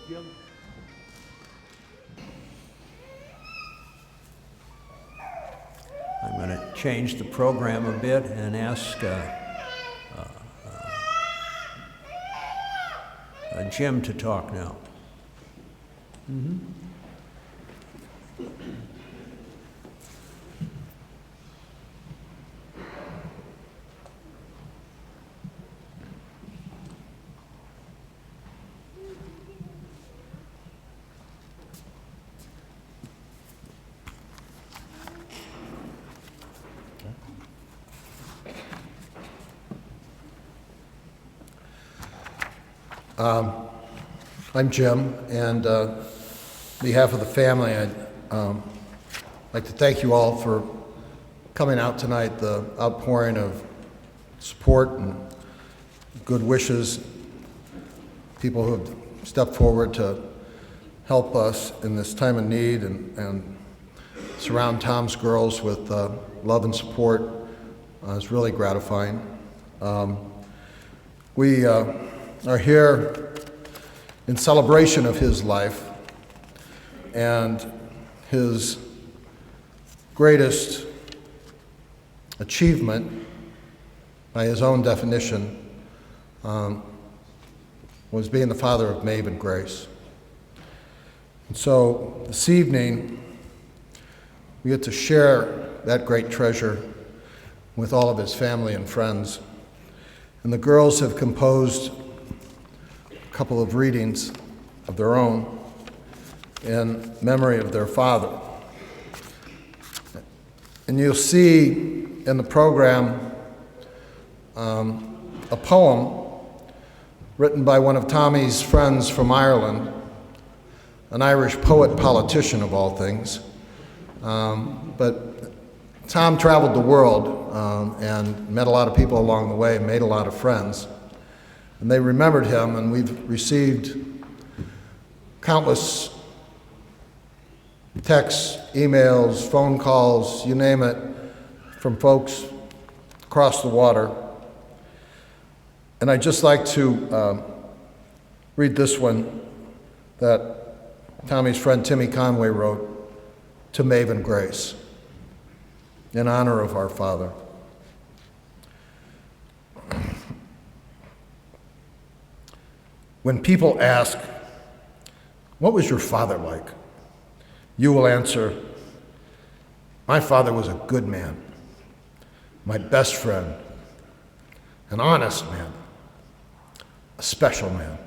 Jim. I'm going to change the program a bit and ask Jim to talk now. I'm Jim, and on behalf of the family, I'd like to thank you all for coming out tonight. The outpouring of support and good wishes, people who have stepped forward to help us in this time of need and surround Tom's girls with love and support is really gratifying. We are here in celebration of his life and his greatest achievement, by his own definition, was being the father of Maeve and Grace. And so this evening, we get to share that great treasure with all of his family and friends. And the girls have composed a couple of readings of their own in memory of their father. And you'll see in the program a poem written by one of Tommy's friends from Ireland, an Irish poet politician of all things. But Tom traveled the world and met a lot of people along the way, made a lot of friends. And they remembered him, and we've received countless texts, emails, phone calls, you name it, from folks across the water. And I'd just like to read this one that Tommy's friend Timmy Conway wrote to Maeve and Grace in honor of our father. When people ask, "What was your father like?" you will answer, "My father was a good man, my best friend, an honest man, a special man,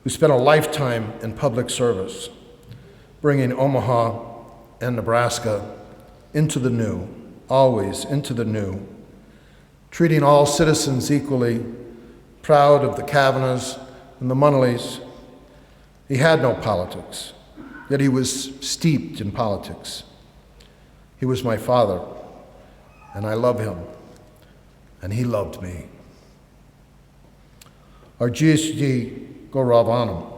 who spent a lifetime in public service, bringing Omaha and Nebraska into the new, always into the new, treating all citizens equally, proud of the Cavanaughs and the Munleys. He had no politics, yet he was steeped in politics. He was my father, and I love him, and he loved me. Our GSD Goravanam,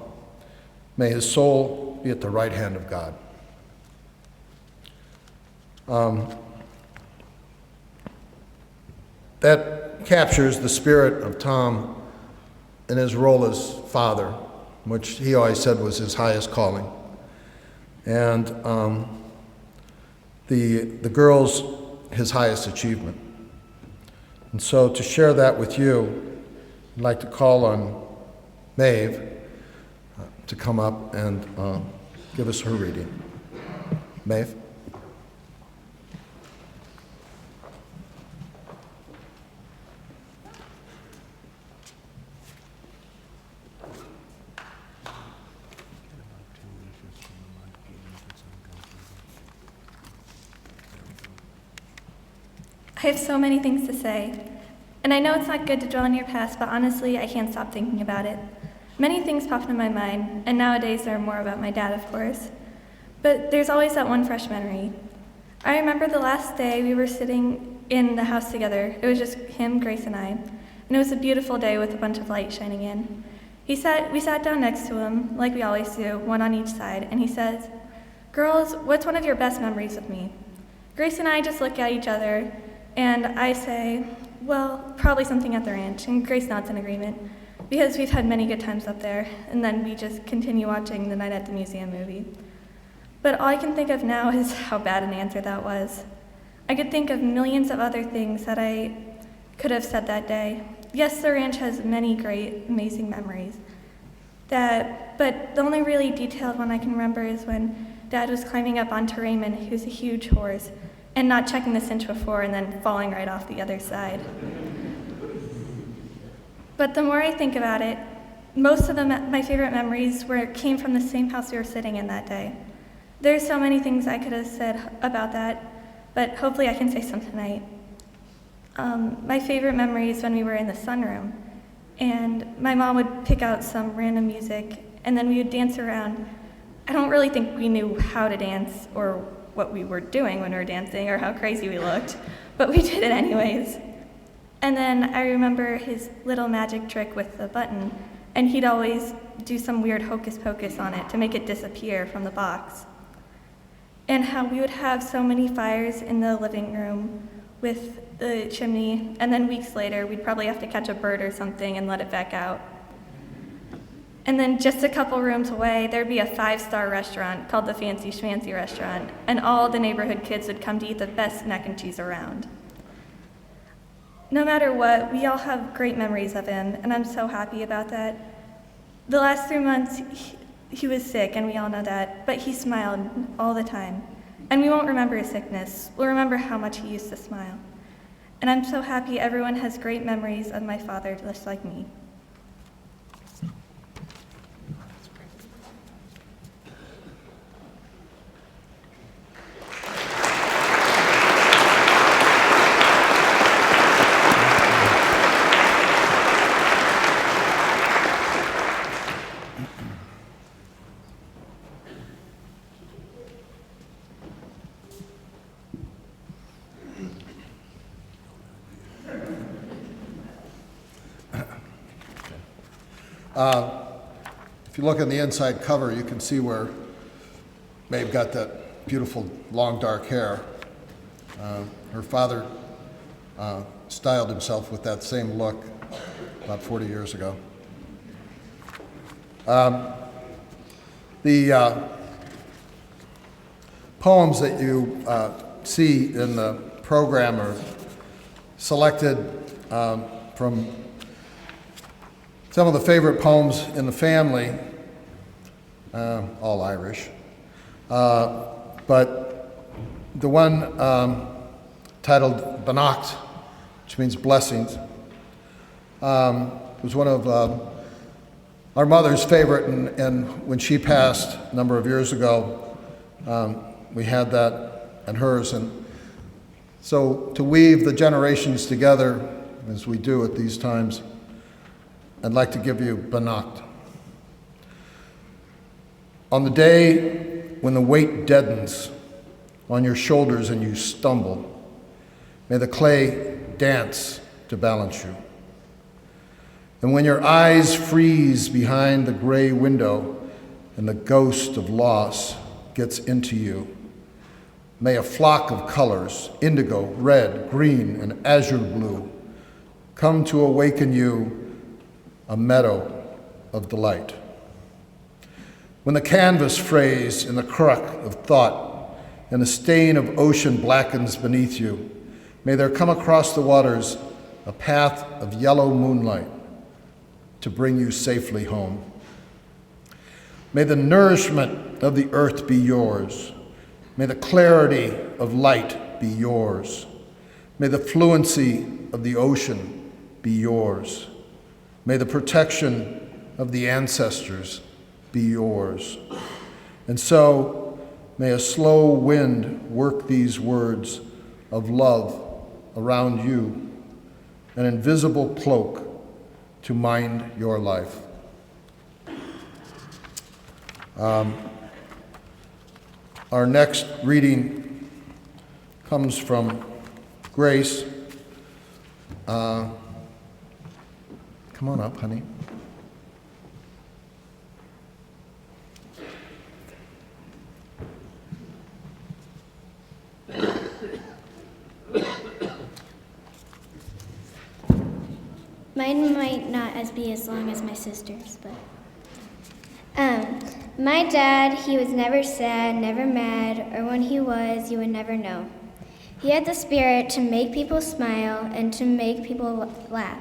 may his soul be at the right hand of God. That captures the spirit of Tom in his role as father, which he always said was his highest calling. And the girls, his highest achievement. And so to share that with you, I'd like to call on Maeve to come up and give us her reading. Maeve? I have so many things to say, and I know it's not good to dwell on your past, but honestly, I can't stop thinking about it. Many things pop into my mind, and nowadays there are more about my dad, of course. But there's always that one fresh memory. I remember the last day we were sitting in the house together. It was just him, Grace, and I. And it was a beautiful day with a bunch of light shining in. We sat down next to him, like we always do, one on each side, and he says, "Girls, what's one of your best memories with me?" Grace and I just look at each other, and I say, "Well, probably something at the ranch," and Grace nods in agreement. because we've had many good times up there, and then we just continue watching the Night at the Museum movie. But all I can think of now is how bad an answer that was. I could think of millions of other things that I could have said that day. Yes, the ranch has many great, amazing memories. But the only really detailed one I can remember is when Dad was climbing up onto Raymond, who's a huge horse, and not checking the cinch before and then falling right off the other side. But the more I think about it, most of my favorite memories came from the same house we were sitting in that day. There's so many things I could have said about that, but hopefully I can say some tonight. My favorite memory is when we were in the sunroom, and my mom would pick out some random music, and then we would dance around. I don't really think we knew how to dance or what we were doing when we were dancing or how crazy we looked, but we did it anyways. And then I remember his little magic trick with the button, and he'd always do some weird hocus pocus on it to make it disappear from the box. And how we would have so many fires in the living room with the chimney, and then weeks later we'd probably have to catch a bird or something and let it back out. And then just a couple rooms away, there'd be a 5-star restaurant called the Fancy Schmancy Restaurant, and all the neighborhood kids would come to eat the best mac and cheese around. No matter what, we all have great memories of him, and I'm so happy about that. The last 3 months, he was sick, and we all know that, but he smiled all the time. And we won't remember his sickness. We'll remember how much he used to smile. And I'm so happy everyone has great memories of my father, just like me. If you look on the inside cover, you can see where Maeve got that beautiful long dark hair. Her father styled himself with that same look about 40 years ago. The poems that you see in the program are selected from some of the favorite poems in the family, all Irish, but the one titled Beannacht, which means blessings, was one of our mother's favorite, and when she passed a number of years ago, we had that and hers. And so to weave the generations together, as we do at these times, I'd like to give you Beannacht. On the day when the weight deadens on your shoulders and you stumble, may the clay dance to balance you. And when your eyes freeze behind the gray window and the ghost of loss gets into you, may a flock of colors, indigo, red, green, and azure blue, come to awaken you a meadow of delight. When the canvas frays in the crook of thought and the stain of ocean blackens beneath you, may there come across the waters a path of yellow moonlight to bring you safely home. May the nourishment of the earth be yours. May the clarity of light be yours. May the fluency of the ocean be yours. May the protection of the ancestors be yours. And so, may a slow wind work these words of love around you, an invisible cloak to mind your life. Our next reading comes from Grace. Come on up, honey. Mine might not be as long as my sister's, but my dad, he was never sad, never mad, or when he was, you would never know. He had the spirit to make people smile and to make people laugh.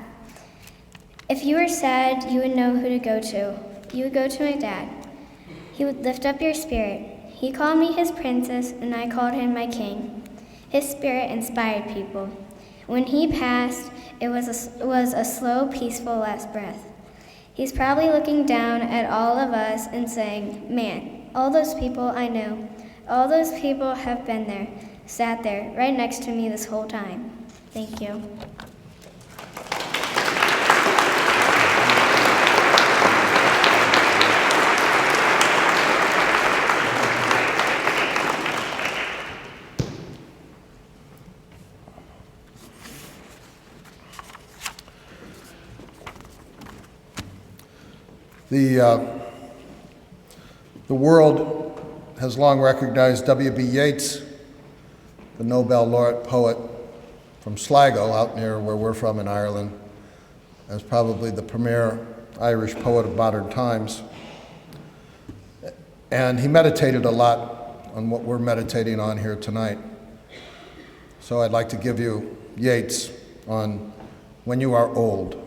If you were sad, you would know who to go to. You would go to my dad. He would lift up your spirit. He called me his princess, and I called him my king. His spirit inspired people. When he passed, it was a slow, peaceful last breath. He's probably looking down at all of us and saying, man, all those people I know, all those people have been there, sat there, right next to me this whole time. Thank you. The world has long recognized W.B. Yeats, the Nobel laureate poet from Sligo, out near where we're from in Ireland, as probably the premier Irish poet of modern times. And he meditated a lot on what we're meditating on here tonight. So I'd like to give you Yeats on When You Are Old.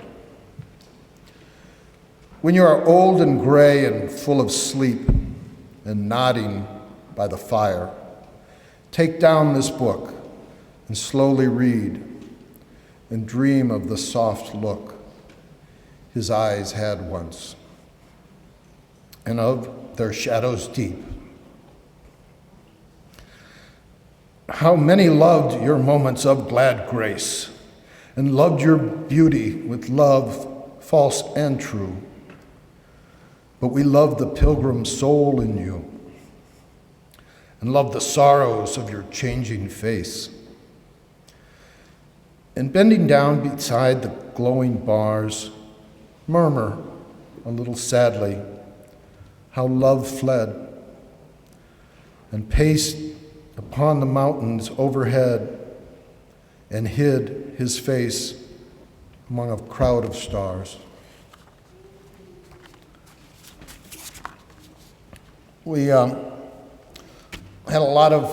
When you are old and gray and full of sleep and nodding by the fire, take down this book and slowly read and dream of the soft look his eyes had once and of their shadows deep. How many loved your moments of glad grace and loved your beauty with love false and true. But we love the pilgrim soul in you and love the sorrows of your changing face. And bending down beside the glowing bars, murmur a little sadly how love fled and paced upon the mountains overhead and hid his face among a crowd of stars. We had a lot of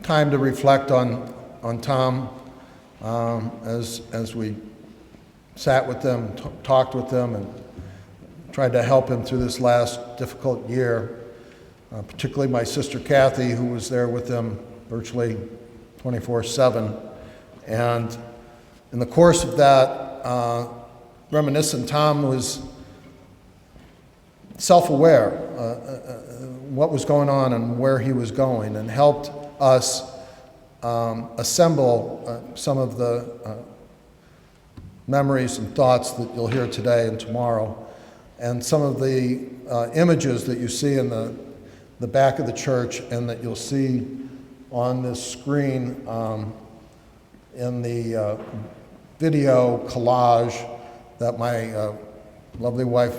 time to reflect on Tom as we sat with them, talked with them, and tried to help him through this last difficult year, particularly my sister Kathy, who was there with them virtually 24/7. And in the course of that, reminiscent, Tom was self-aware what was going on and where he was going, and helped us assemble some of the memories and thoughts that you'll hear today and tomorrow, and some of the images that you see in the back of the church and that you'll see on this screen in the video collage that my lovely wife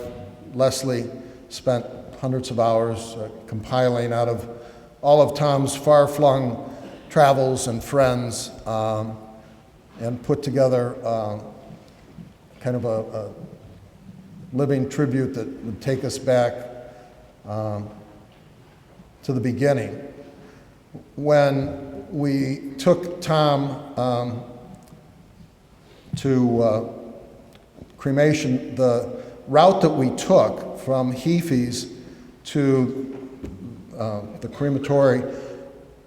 Leslie spent hundreds of hours compiling out of all of Tom's far-flung travels and friends, and put together kind of a living tribute that would take us back to the beginning. When we took Tom to cremation, the route that we took from Heaphy's to the crematory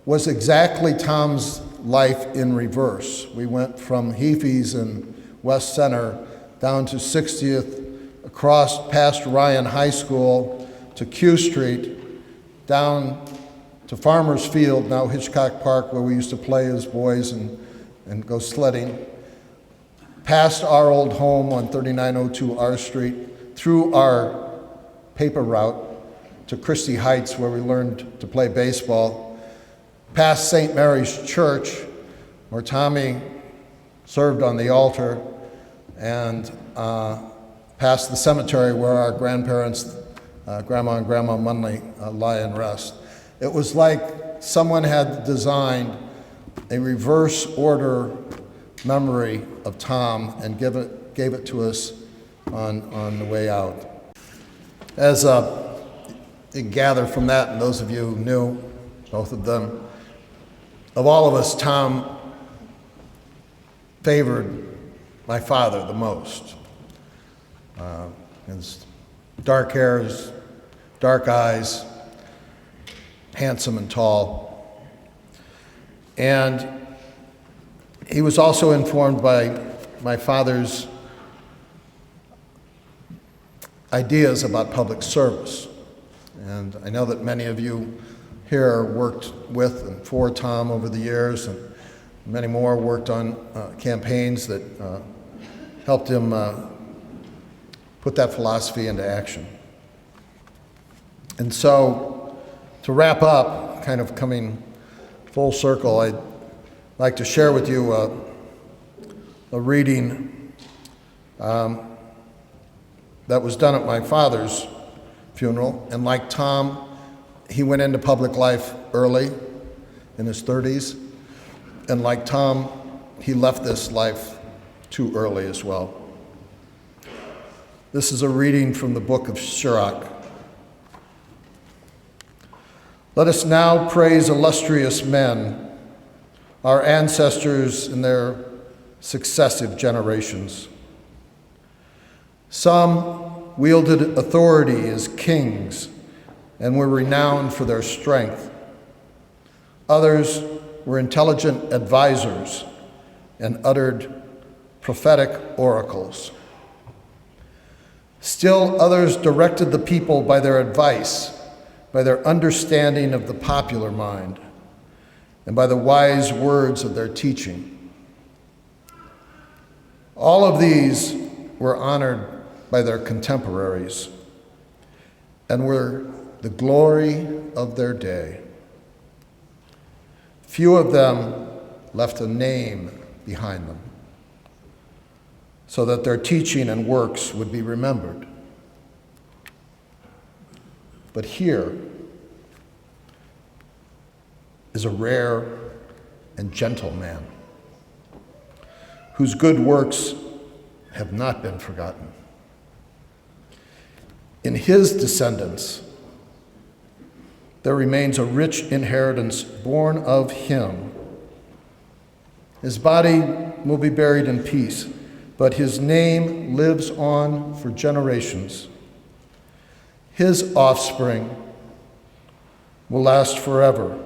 was exactly Tom's life in reverse. We went from Heaphy's in West Center down to 60th, across past Ryan High School to Q Street, down to Farmers Field, now Hitchcock Park, where we used to play as boys and go sledding, past our old home on 3902 R Street, through our paper route to Christie Heights, where we learned to play baseball, past St. Mary's Church, where Tommy served on the altar, and past the cemetery where our grandparents, Grandma and Grandma Munley, lie and rest. It was like someone had designed a reverse order memory of Tom and gave it to us on the way out. As you gather from that, and those of you who knew both of them, of all of us, Tom favored my father the most. His dark hair, his dark eyes, handsome and tall. And he was also informed by my father's ideas about public service. And I know that many of you here worked with and for Tom over the years, and many more worked on campaigns that helped him put that philosophy into action. And so, to wrap up, kind of coming full circle, I'd like to share with you a reading that was done at my father's funeral. And like Tom, he went into public life early, in his 30s. And like Tom, he left this life too early as well. This is a reading from the book of Sirach. Let us now praise illustrious men, our ancestors in their successive generations. Some wielded authority as kings and were renowned for their strength. Others were intelligent advisors and uttered prophetic oracles. Still others directed the people by their advice, by their understanding of the popular mind, and by the wise words of their teaching. All of these were honored by their contemporaries and were the glory of their day. Few of them left a name behind them, so that their teaching and works would be remembered. But here is a rare and gentle man whose good works have not been forgotten. In his descendants, there remains a rich inheritance born of him. His body will be buried in peace, but his name lives on for generations. His offspring will last forever.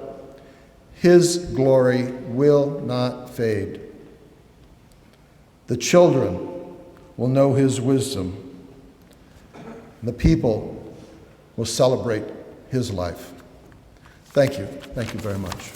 His glory will not fade. The children will know his wisdom. The people will celebrate his life. Thank you. Thank you very much.